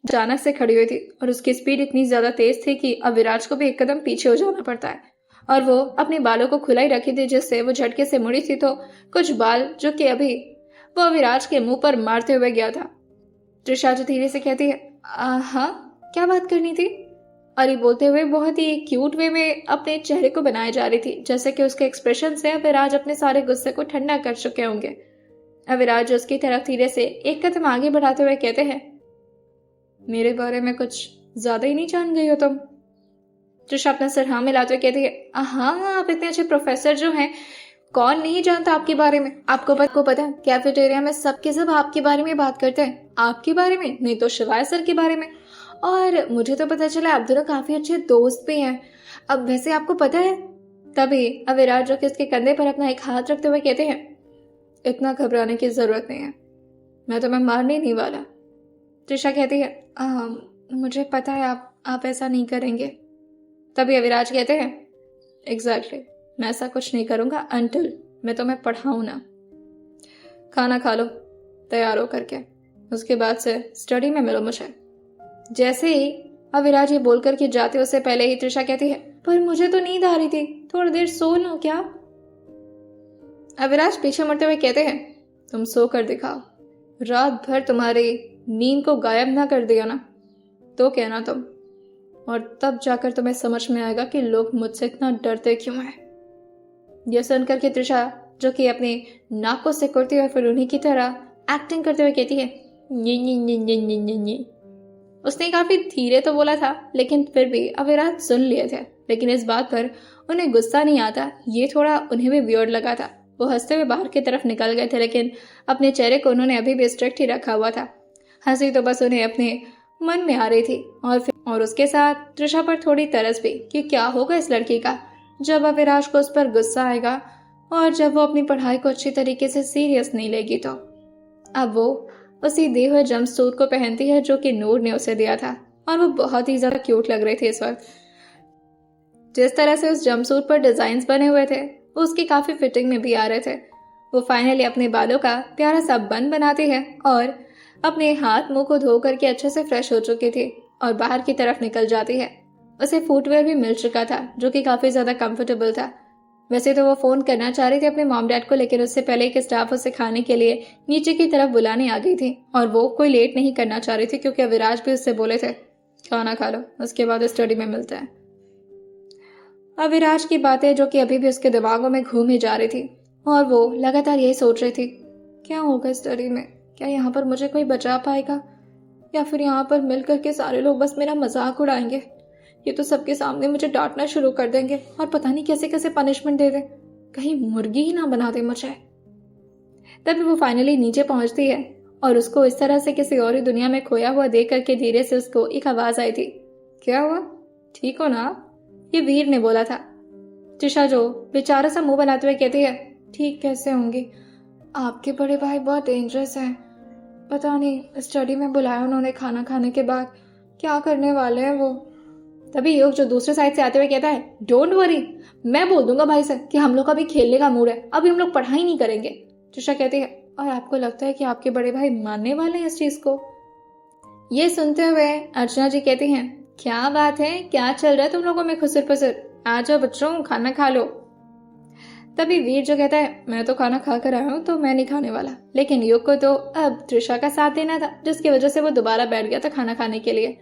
अचानक से खड़ी हुई थी और उसकी स्पीड इतनी ज्यादा तेज थी कि अविराज को भी एक कदम पीछे हो जाना पड़ता है, और वो अपने बालों को खुला ही रखी थी, जिससे वो झटके से मुड़ी थी तो कुछ बाल जो कि अभी वो अविराज के मुंह पर मारते हुए गया था। त्रिशा जो धीरे से कहती है, हाँ क्या बात करनी थी? और ये बोलते हुए बहुत ही क्यूट वे में अपने चेहरे को बनाए जा रही थी, जैसे कि उसके एक्सप्रेशन से अविराज अपने सारे गुस्से को ठंडा कर चुके होंगे। अविराज उसकी तरफ धीरे से एक कदम आगे बढ़ाते हुए कहते हैं, मेरे बारे में कुछ ज्यादा ही नहीं जान गई हो तुम। त्रिशा अपना सर हाँ मिलाते हुए कहती है, हाँ आप इतने अच्छे प्रोफेसर जो हैं, कौन नहीं जानता आपके बारे में। आपको पता है कैफेटेरिया में सबके सब आपके बारे में बात करते हैं। आपके बारे में नहीं तो शिवाय सर के बारे में, और मुझे तो पता चला आप दोनों काफी अच्छे दोस्त भी हैं। अब वैसे आपको पता है। तभी अविराज जो कि उसके कंधे पर अपना एक हाथ रखते हुए कहते हैं, इतना घबराने की जरूरत नहीं है, मैं तुम्हें मारने नहीं वाला। त्रिशा कहती है, मुझे पता है आप ऐसा नहीं करेंगे। तभी अविराज कहते हैं, एग्जैक्टली मैं ऐसा कुछ नहीं करूंगा अंटिल मैं तुम्हें पढ़ाऊं ना। खाना खा लो तैयार हो करके, उसके बाद से स्टडी में मिलो मुझे। जैसे ही अविराज ये बोलकर के जाते उससे पहले ही त्रिशा कहती है, पर मुझे तो नींद आ रही थी, थोड़ी देर सो लो क्या? अविराज पीछे मुड़ते हुए कहते हैं, तुम सो कर दिखाओ, रात भर तुम्हारी नींद को गायब ना कर दिया ना तो कहना तुम, और तब जाकर तुम्हें समझ में आएगा कि लोग मुझसे इतना डरते क्यों हैं। यह सुनकर के त्रिशा जो कि अपने नाक को सिकुड़ती हुए फिर उन्हीं की तरह एक्टिंग करते हुए कहती है, ये। उसने काफी धीरे तो बोला था, लेकिन फिर भी अविराज सुन लिए थे। लेकिन इस बात पर उन्हें गुस्सा नहीं आता, ये थोड़ा उन्हें भी वियर्ड लगा था। वो हंसते हुए बाहर की तरफ निकल गए थे, लेकिन अपने चेहरे को उन्होंने अभी भी स्ट्रिक्ट ही रखा हुआ था। हंसी तो बस उन्हें अपने मन में आ रही थी, और उसके साथ त्रिशा पर थोड़ी तरस भी कि क्या होगा इस लड़की का जब अविराज को उस पर गुस्सा आएगा, और जब वो अपनी पढ़ाई को अच्छी तरीके से सीरियस नहीं लेगी तो। अब वो उसी दिए हुए जंपसूट को पहनती है जो कि नूर ने उसे दिया था, और वो बहुत ही ज्यादा क्यूट लग रही थी इस वक्त। जिस तरह से उस जंपसूट पर डिजाइन बने हुए थे वो उसकी काफी फिटिंग में भी आ रहे थे। वो फाइनली अपने बालों का प्यारा सा बन बनाती है और अपने हाथ मुंह को धो करके अच्छे से फ्रेश हो चुकी थी और बाहर की तरफ निकल जाती है। उसे फुटवेयर भी मिल चुका था जो कि काफी ज्यादा कंफर्टेबल था। वैसे तो वो फोन करना चाह रही थी अपने मॉम डैड को, लेकिन उससे पहले एक स्टाफ उसे खाने के लिए नीचे की तरफ बुलाने आ गई थी, और वो कोई लेट नहीं करना चाह रही थी क्योंकि अविराज भी उससे बोले थे, खाना खा लो उसके बाद स्टडी में मिलते हैं। अविराज की बातें जो कि अभी भी उसके दिमागों में घूम ही जा रही थी, और वो लगातार यही सोच रही थी, क्या होगा स्टडी में, क्या यहाँ पर मुझे कोई बचा पाएगा, या फिर यहाँ पर मिल करके सारे लोग बस मेरा मजाक उड़ाएंगे, ये तो सबके सामने मुझे डांटना शुरू कर देंगे और पता नहीं कैसे कैसे पनिशमेंट दे दे, कहीं मुर्गी ही ना बना दे मुझे। तभी वो फाइनली नीचे पहुंचती है और उसको इस तरह से किसी और ही दुनिया में खोया हुआ देख करके धीरे से उसको एक आवाज आई थी, क्या हुआ, ठीक हो ना? ये वीर ने बोला था। त्रिशा जो बेचारा सा मुंह बनाते हुए कहती है, ठीक कैसे होंगी, आपके बड़े भाई बहुत डेंजरस हैं, पता नहीं स्टडी में बुलाया उन्होंने खाना खाने के बाद, क्या करने वाले हैं वो। तभी युग जो दूसरे साइड से आते हुए कहता है, डोंट वरी, मैं बोल दूंगा भाई से कि हम लोग का भी खेलने का मूड है, अभी हम लोग पढ़ाई नहीं करेंगे। त्रिशा कहती है, और आपको लगता है कि आपके बड़े भाई मानने वाले हैं इस चीज को? ये सुनते हुए अर्चना जी कहती हैं, क्या बात है, क्या चल रहा है तुम लोगों में खुसर पुसर, आ जाओ बच्चों खाना खा लो। तभी वीर जो कहता है, मैं तो खाना खा कर आया हूँ तो मैं नहीं खाने वाला। लेकिन युग को तो अब त्रिशा का साथ देना था, जिसकी वजह से वो दोबारा बैठ गया था खाना खाने के लिए।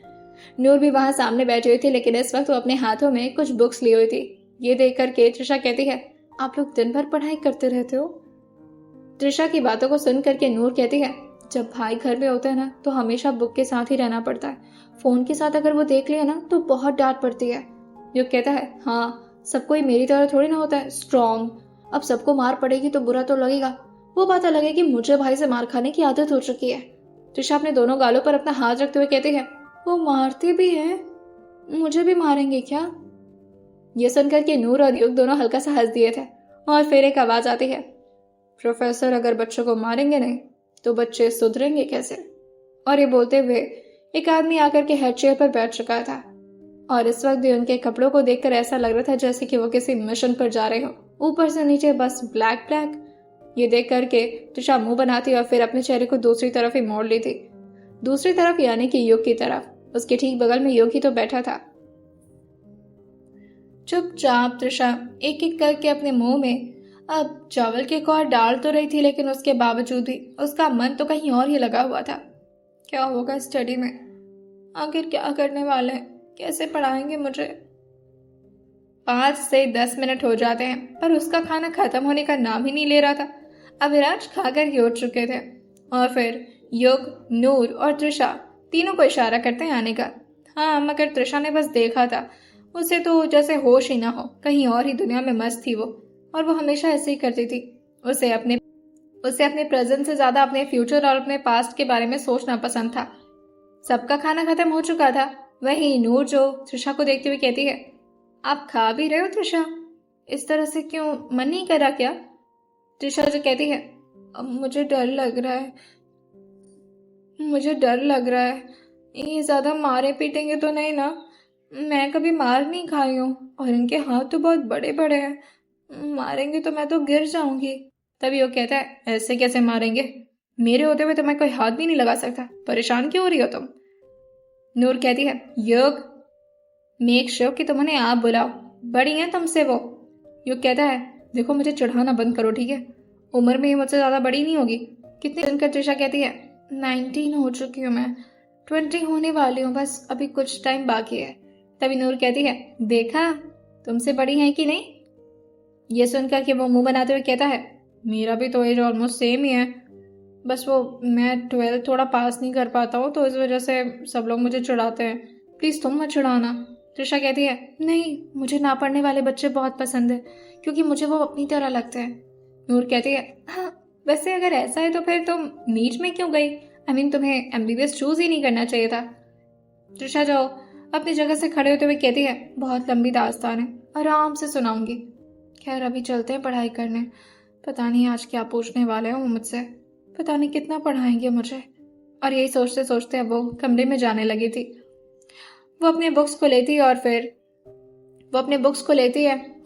नूर भी वहां सामने बैठी हुई थी, लेकिन इस वक्त वो अपने हाथों में कुछ बुक्स ली हुई थी। ये देख करके त्रिशा कहती है, आप लोग दिन भर पढ़ाई करते रहते हो? त्रिशा की बातों को सुन करके नूर कहती है, जब भाई घर में होता है ना तो हमेशा बुक के साथ ही रहना पड़ता है, फोन के साथ अगर वो देख लिया ना तो बहुत डांट पड़ती है। युग कहता है, हाँ सबको ही मेरी तरह थोड़ी ना होता है स्ट्रॉन्ग, अब सबको मार पड़ेगी तो बुरा तो लगेगा, वो बात अलग है कि मुझे भाई से मार खाने की आदत हो चुकी है। त्रिशा अपने दोनों गालों पर अपना हाथ रखते हुए कहती है, वो मारते भी हैं, मुझे भी मारेंगे क्या? ये सुनकर के नूर और युग दोनों हल्का सा हंस दिए थे, और फिर एक आवाज आती है, प्रोफेसर अगर बच्चों को मारेंगे नहीं तो बच्चे सुधरेंगे कैसे? और ये बोलते हुए एक आदमी आकर के हेड चेयर पर बैठ चुका था, और इस वक्त भी उनके कपड़ों को देखकर ऐसा लग रहा था जैसे कि वो किसी मिशन पर जा रहे हो, ऊपर से नीचे बस ब्लैक ब्लैक। ये देख करके त्रिशा मुंह बनाती और फिर अपने चेहरे को दूसरी तरफ ही मोड़ ली थी, दूसरी तरफ यानी कि युग की तरफ। उसके ठीक बगल में युग ही तो बैठा था। चुपचाप त्रिशा एक एक करके अपने मुंह में अब चावल के कौर डाल तो रही थी, लेकिन उसके बावजूद भी उसका मन तो कहीं और ही लगा हुआ था। क्या होगा स्टडी में, आखिर क्या करने वाले हैं, कैसे पढ़ाएंगे मुझे। 5 से 10 मिनट हो जाते हैं पर उसका खाना खत्म होने का नाम ही नहीं ले रहा था। अविराज खाकर ही उठ चुके थे और फिर युग, नूर और त्रिशा तीनों को इशारा करते हैं आने का। हाँ, मगर त्रिशा ने बस देखा था, उसे तो जैसे होश ही ना हो, कहीं और ही दुनिया में मस्त थी वो। और वो हमेशा ऐसे ही करती थी। उसे अपने प्रेजेंट से ज्यादा अपने फ्यूचर और अपने पास्ट के बारे में सोचना पसंद था। सबका खाना खत्म हो चुका था। वहीं नूर जो त्रिशा को देखते हुए कहती है, आप खा भी रहे हो त्रिशा, इस तरह से क्यों, मन नहीं कर रहा क्या? त्रिशा जो कहती है, अब मुझे डर लग रहा है, ये ज्यादा मारे पीटेंगे तो नहीं ना? मैं कभी मार नहीं खाई हूँ और इनके हाथ तो बहुत बड़े बड़े हैं, मारेंगे तो मैं तो गिर जाऊंगी। तभी वो कहता है, ऐसे कैसे मारेंगे, मेरे होते हुए तो मैं कोई हाथ भी नहीं लगा सकता, परेशान क्यों हो रही हो तुम? नूर कहती है, योग, मेक श्योर कि तुम उन्हें आप बुलाओ, बड़ी हैं तुमसे वो। योग कहता है, देखो मुझे चढ़ाना बंद करो ठीक है, उम्र में ही मुझसे ज्यादा बड़ी नहीं होगी। कितनी सुनकर त्रिशा कहती है, 19 हो चुकी हूँ मैं, 20 होने वाली हूँ, बस अभी कुछ टाइम बाकी है। तभी नूर कहती है, देखा तुमसे बड़ी है कि नहीं? ये सुनकर कि वो मुंह बनाते हुए कहता है, मेरा भी तो एज ऑलमोस्ट सेम ही है, बस वो मैं 12 थोड़ा पास नहीं कर पाता हूँ तो इस वजह से सब लोग मुझे चिढ़ाते हैं, प्लीज तुम मत चिढ़ाना। त्रिशा कहती है, नहीं, मुझे ना पढ़ने वाले बच्चे बहुत पसंद है क्योंकि मुझे वो अपनी तरह लगते हैं। नूर कहती है, हाँ वैसे अगर ऐसा है तो फिर तुम नीट में क्यों गई? तुम्हें एमबीबीएस चूज ही नहीं करना चाहिए था। त्रिशा जो अपनी जगह से खड़े होते हुए कहती है, बहुत लंबी दास्तान है, आराम से सुनाऊंगी। खैर अभी चलते हैं पढ़ाई करने, पता नहीं आज क्या पूछने वाले हैं वो मुझसे, पता नहीं कितना पढ़ाएंगे मुझे। और यही सोचते सोचते अब वो कमरे में जाने लगी थी। वो अपने बुक्स को लेती है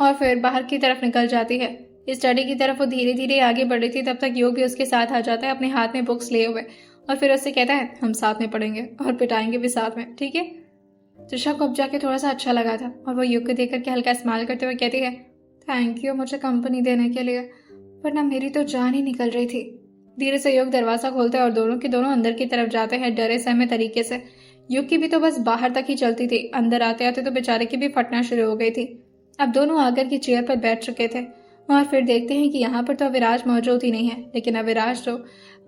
और फिर बाहर की तरफ निकल जाती है। स्टडी की तरफ वो धीरे धीरे आगे बढ़ रही थी, तब तक योग भी उसके साथ आ जाता है अपने हाथ में बुक्स लिए हुए और फिर उससे कहता है, हम साथ में पढ़ेंगे और पिटाएंगे भी साथ में, ठीक है? त्रिशा को अब जाके थोड़ा सा अच्छा लगा था और वो योग को देख करके हल्का स्माइल करते हुए कहती है, थैंक यू मुझे कंपनी देने के लिए, वरना मेरी तो जान ही निकल रही थी। धीरे से योग दरवाजा खोलता है और दोनों के दोनों अंदर की तरफ जाते हैं डरे सहमे तरीके से। युग की भी तो बस बाहर तक ही चलती थी, अंदर आते आते तो बेचारे की भी फटना शुरू हो गई थी। अब दोनों आकर की चेयर पर बैठ चुके थे और फिर देखते हैं कि यहाँ पर तो अविराज मौजूद ही नहीं है, लेकिन अविराज तो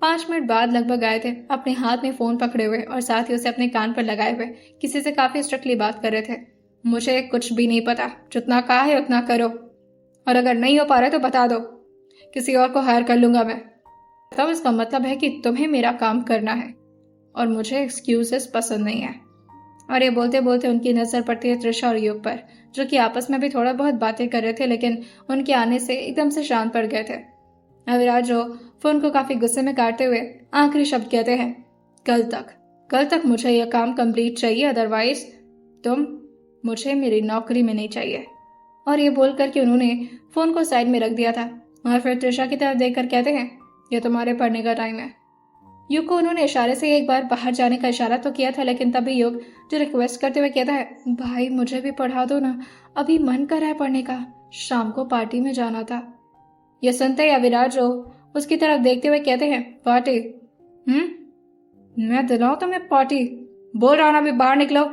5 मिनट बाद लगभग आए थे, अपने हाथ में फोन पकड़े हुए और साथ ही उसे अपने कान पर लगाए हुए किसी से काफी स्ट्रिक्टली बात कर रहे थे। मुझे कुछ भी नहीं पता, जितना कहा है उतना करो, और अगर नहीं हो पा रहा तो बता दो, किसी और को हायर कर लूंगा मैं। तब इसका मतलब है कि तुम्हें मेरा काम करना है और मुझे एक्सक्यूजेस पसंद नहीं है। और ये बोलते बोलते उनकी नजर पड़ती है त्रिशा और युग पर, जो कि आपस में भी थोड़ा बहुत बातें कर रहे थे लेकिन उनके आने से एकदम से शांत पड़ गए थे। अविराज जो फोन को काफी गुस्से में काटते हुए आखिरी शब्द कहते हैं, कल तक मुझे यह काम कंप्लीट चाहिए, अदरवाइज तुम मुझे मेरी नौकरी में नहीं चाहिए। और ये बोल करके उन्होंने फोन को साइड में रख दिया था और फिर त्रिशा की तरफ देखकर कहते हैं, यह तुम्हारे पढ़ने का टाइम है। युग को उन्होंने इशारे से एक बार बाहर जाने का इशारा तो किया था, लेकिन तभी युग जो रिक्वेस्ट करते हुए कहता है, भाई मुझे भी पढ़ा दो ना, अभी मन कर रहा है पढ़ने का, शाम को पार्टी में जाना था। यह सुनते ही अविराज जो उसकी तरफ देखते हुए कहते हैं, पार्टी? मैं दिलाऊं तुम्हें पार्टी? बोल रहा ना, अभी बाहर निकलो।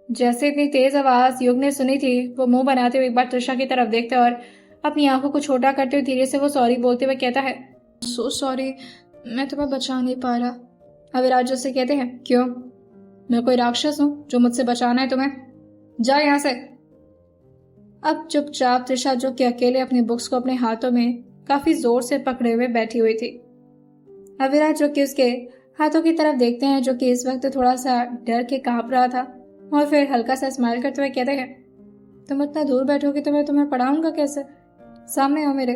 जैसे इतनी तेज आवाज युग ने सुनी थी, वो मुंह बनाते हुए एक बार त्रिशा की तरफ देखते और अपनी आंखों को छोटा करते हुए धीरे से वो सॉरी बोलते हुए कहता है, सो सॉरी, मैं तुम्हें बचा नहीं पा रहा। अविराज उससे कहते हैं, क्यों, मैं कोई राक्षस हूं जो मुझसे बचाना है तुम्हें? जा यहां से। अब चुपचाप त्रिशा जो कि अकेले अपनी बुक्स को अपने हाथों में काफी जोर से पकड़े हुए बैठी हुई थी। अविराज जो कि उसके हाथों की तरफ देखते हैं, जो कि इस वक्त थोड़ा सा डर के कांप रहा था, और फिर हल्का सा स्माइल करते हुए कहते हैं, तुम इतना दूर बैठोगे तो मैं तुम्हें पढ़ाऊंगा कैसे, सामने आओ मेरे।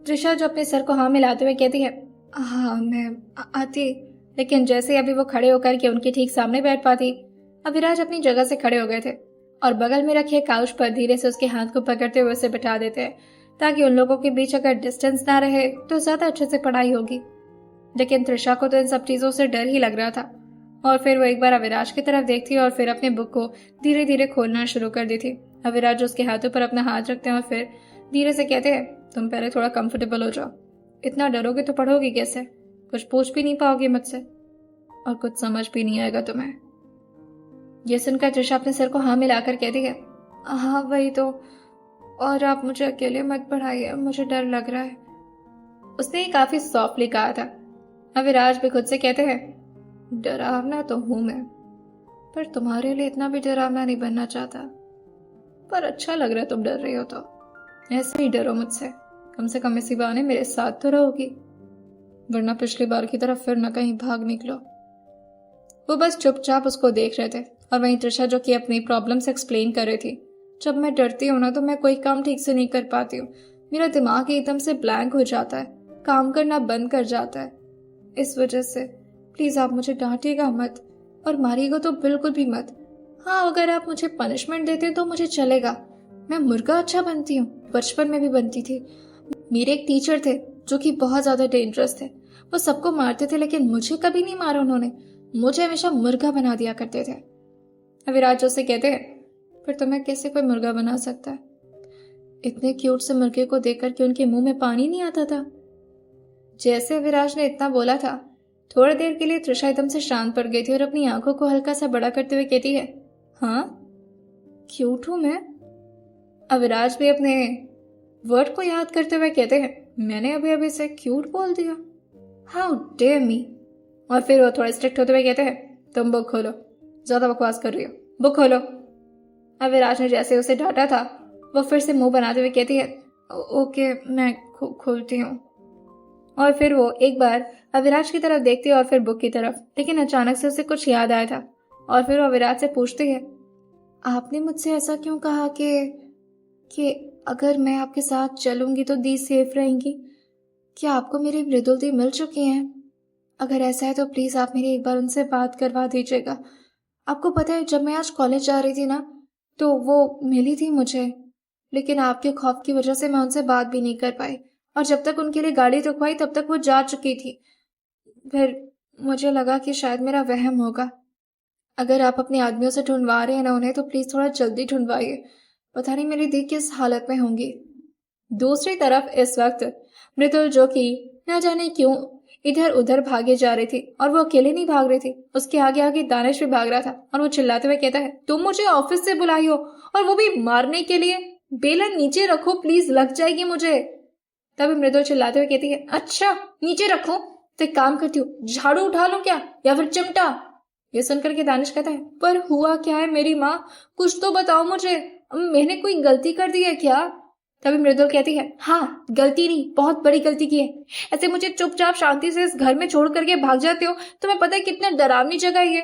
त्रिशा जो अपने सर को हाँ मिलाते हुए कहती है, हाँ मैं आती, लेकिन जैसे अभी वो खड़े होकर के उनके ठीक सामने बैठ पाती, अविराज अपनी जगह से खड़े हो गए थे और बगल में रखे काउच पर धीरे से उसके हाथ को पकड़ते हुए उसे बिठा देते हैं, ताकि उन लोगों के बीच अगर डिस्टेंस ना रहे तो ज्यादा अच्छे से पढ़ाई होगी। लेकिन त्रिशा को तो इन सब चीजों से डर ही लग रहा था और फिर वो एक बार अविराज की तरफ देखती और फिर अपने बुक को धीरे धीरे खोलना शुरू कर दी थी। अविराज उसके हाथों पर अपना हाथ रखते हैं और फिर धीरे से कहते हैं, तुम पहले थोड़ा कंफर्टेबल हो जाओ, इतना डरोगे तो पढ़ोगी कैसे? कुछ पूछ भी नहीं पाओगे मुझसे और कुछ समझ भी नहीं आएगा तुम्हें। यह सुनकर त्रिशा अपने सिर को हाँ मिलाकर कहती है, हाँ वही तो, और आप मुझे अकेले मत पढ़ाइए, मुझे डर लग रहा है। उसने काफी सॉफ्टली कहा था। अविराज भी खुद से कहते हैं, डरावना तो हूं मैं, पर तुम्हारे लिए इतना भी डरावना नहीं बनना चाहता। पर अच्छा लग रहा है तुम डर रही हो तो ऐसे ही डरो मुझसे, कम से कम इसी बहाने मेरे साथ तो रहोगी, वरना पिछली बार की तरफ फिर न कहीं भाग निकलो। वो बस चुपचाप उसको देख रहे थे और वहीं त्रिशा जो कि अपनी प्रॉब्लम्स एक्सप्लेन कर रही थी। जब मैं डरती हूँ ना तो मैं कोई काम ठीक से नहीं कर पाती हूँ, मेरा दिमाग एकदम से ब्लैंक हो जाता है, काम करना बंद कर जाता है। इस वजह से प्लीज आप मुझे डांटिएगा मत और मारिएगा तो बिल्कुल भी मत। हाँ, अगर आप मुझे पनिशमेंट देते तो मुझे चलेगा, मैं मुर्गा अच्छा बनती हूँ, बचपन में भी बनती थी। मेरे एक टीचर थे जो कि बहुत ज्यादा डेंजरस थे, वो सबको मारते थे लेकिन मुझे कभी नहीं मारा उन्होंने, मुझे हमेशा मुर्गा बना दिया करते थे। अविराज उससे कहते हैं, फिर तुम्हें कैसे कोई मुर्गा बना सकता है? इतने क्यूट से मुर्गे को देखकर कि उनके मुंह में पानी नहीं आता था। जैसे अविराज ने इतना बोला था, थोड़ी देर के लिए त्रिशा एकदम से शांत पड़ गई थी और अपनी आंखों को हल्का सा बड़ा करते हुए कहती है, हाँ क्यूट हूं मैं? अविराज भी अपने वर्ड को याद करते हुए कहते हैं, मैंने अभी अभी से क्यूट बोल दिया, हाउ डेयर मी। और फिर वो थोड़े स्ट्रिक्ट होते हुए कहते हैं, तुम बुक खोलो, ज्यादा बकवास कर रही हो, बुक खोलो। अविराज ने जैसे उसे डांटा था वो फिर से मुंह बनाते हुए कहती है, ओके मैं खोलती हूँ। और फिर वो एक बार अविराज की तरफ देखती है और फिर बुक की तरफ, लेकिन अचानक से उसे कुछ याद आया था और फिर वो अविराज से पूछती है, आपने मुझसे ऐसा क्यों कहा कि अगर मैं आपके साथ चलूंगी तो दी सेफ रहेंगी? क्या आपको मेरी मृदुल दी मिल चुकी हैं? अगर ऐसा है तो प्लीज आप मेरी एक बार उनसे बात करवा दीजिएगा। आपको पता है जब मैं आज कॉलेज जा रही थी ना तो वो मिली थी मुझे, लेकिन आपके खौफ की वजह से मैं उनसे बात भी नहीं कर पाई और जब तक उनके लिए गाड़ी रुकवाई तब तक वो जा चुकी थी। फिर मुझे लगा कि शायद मेरा वहम होगा। अगर आप अपने आदमियों से ढूंढवा रहे हैं ना उन्हें, तो प्लीज थोड़ा जल्दी ढूंढवाइए, पता नहीं मेरी दी किस हालत में होंगी। दूसरी तरफ इस वक्त मृदुल जो कि न जाने क्यों इधर उधर भागे जा रही थी और वो अकेले नहीं भाग रही थी, उसके आगे आगे दानिश भी भाग रहा था और वो चिल्लाते हुए कहता है, तुम मुझे ऑफिस से बुलाई हो और वो भी मारने के लिए? बेलन नीचे रखो प्लीज, लग जाएगी मुझे। तभी मृदुल चिल्लाते हुए कहती है, अच्छा नीचे रखो तो एक काम करती हूँ, झाड़ू उठा लो क्या या फिर चिमटा? ये सुनकर के दानिश कहता है, पर हुआ क्या है मेरी माँ, कुछ तो बताओ मुझे, मैंने कोई गलती कर दी है क्या? तभी मृदुल कहती है, हाँ गलती नहीं, बहुत बड़ी गलती की है। ऐसे मुझे चुपचाप शांति से इस घर में छोड़ करके भाग जाते हो, तुम्हें पता है कितना डरावनी जगह है ये,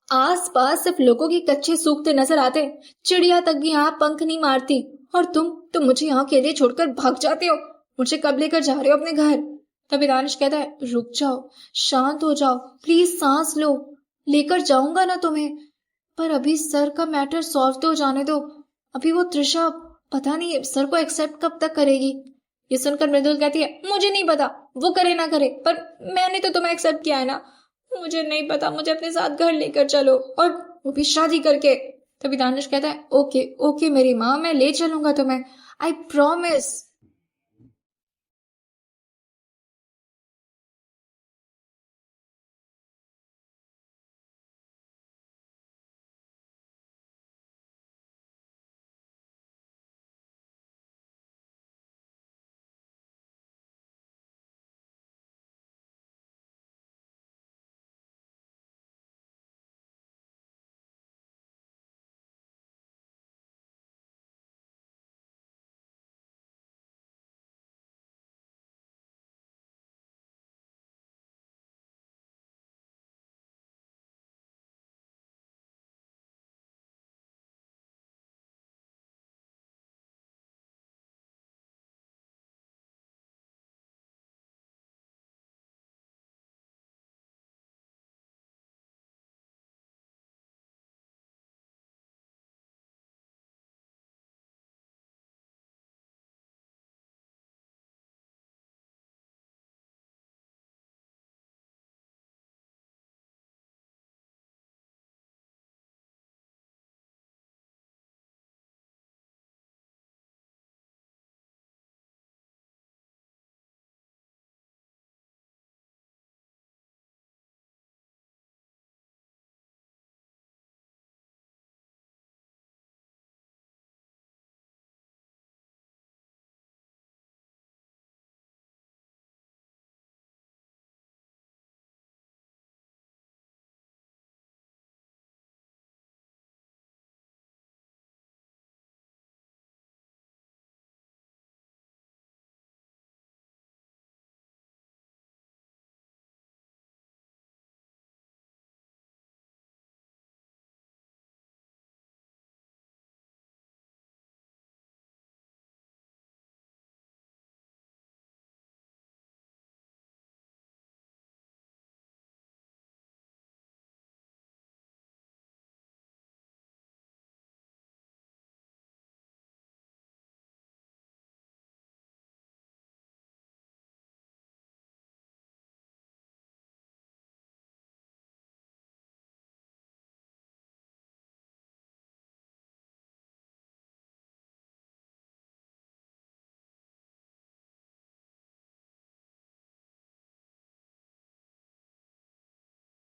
आस पास सिर्फ लोगों के कच्चे सूखते नजर आते, चिड़िया तक भी यहाँ पंख नहीं मारती, और तुम मुझे यहाँ अकेले छोड़कर भाग जाते हो। मुझे कब लेकर जा रहे हो अपने घर? तभी दानिश कहता है, रुक जाओ, शांत हो जाओ, प्लीज सांस लो, लेकर जाऊंगा ना तुम्हें, पर अभी सर का मैटर सॉल्व तो जाने दो। अभी वो त्रिशा पता नहीं सर को एक्सेप्ट कब तक करेगी। ये सुनकर मृदुल कहती है, मुझे नहीं पता वो करे ना करे, पर मैंने तो तुम्हें एक्सेप्ट किया है ना, मुझे नहीं पता, मुझे अपने साथ घर लेकर चलो, और वो भी शादी करके। तभी दानिश कहता है, ओके ओके मेरी माँ, मैं ले चलूंगा तुम्हें, आई प्रॉमिस।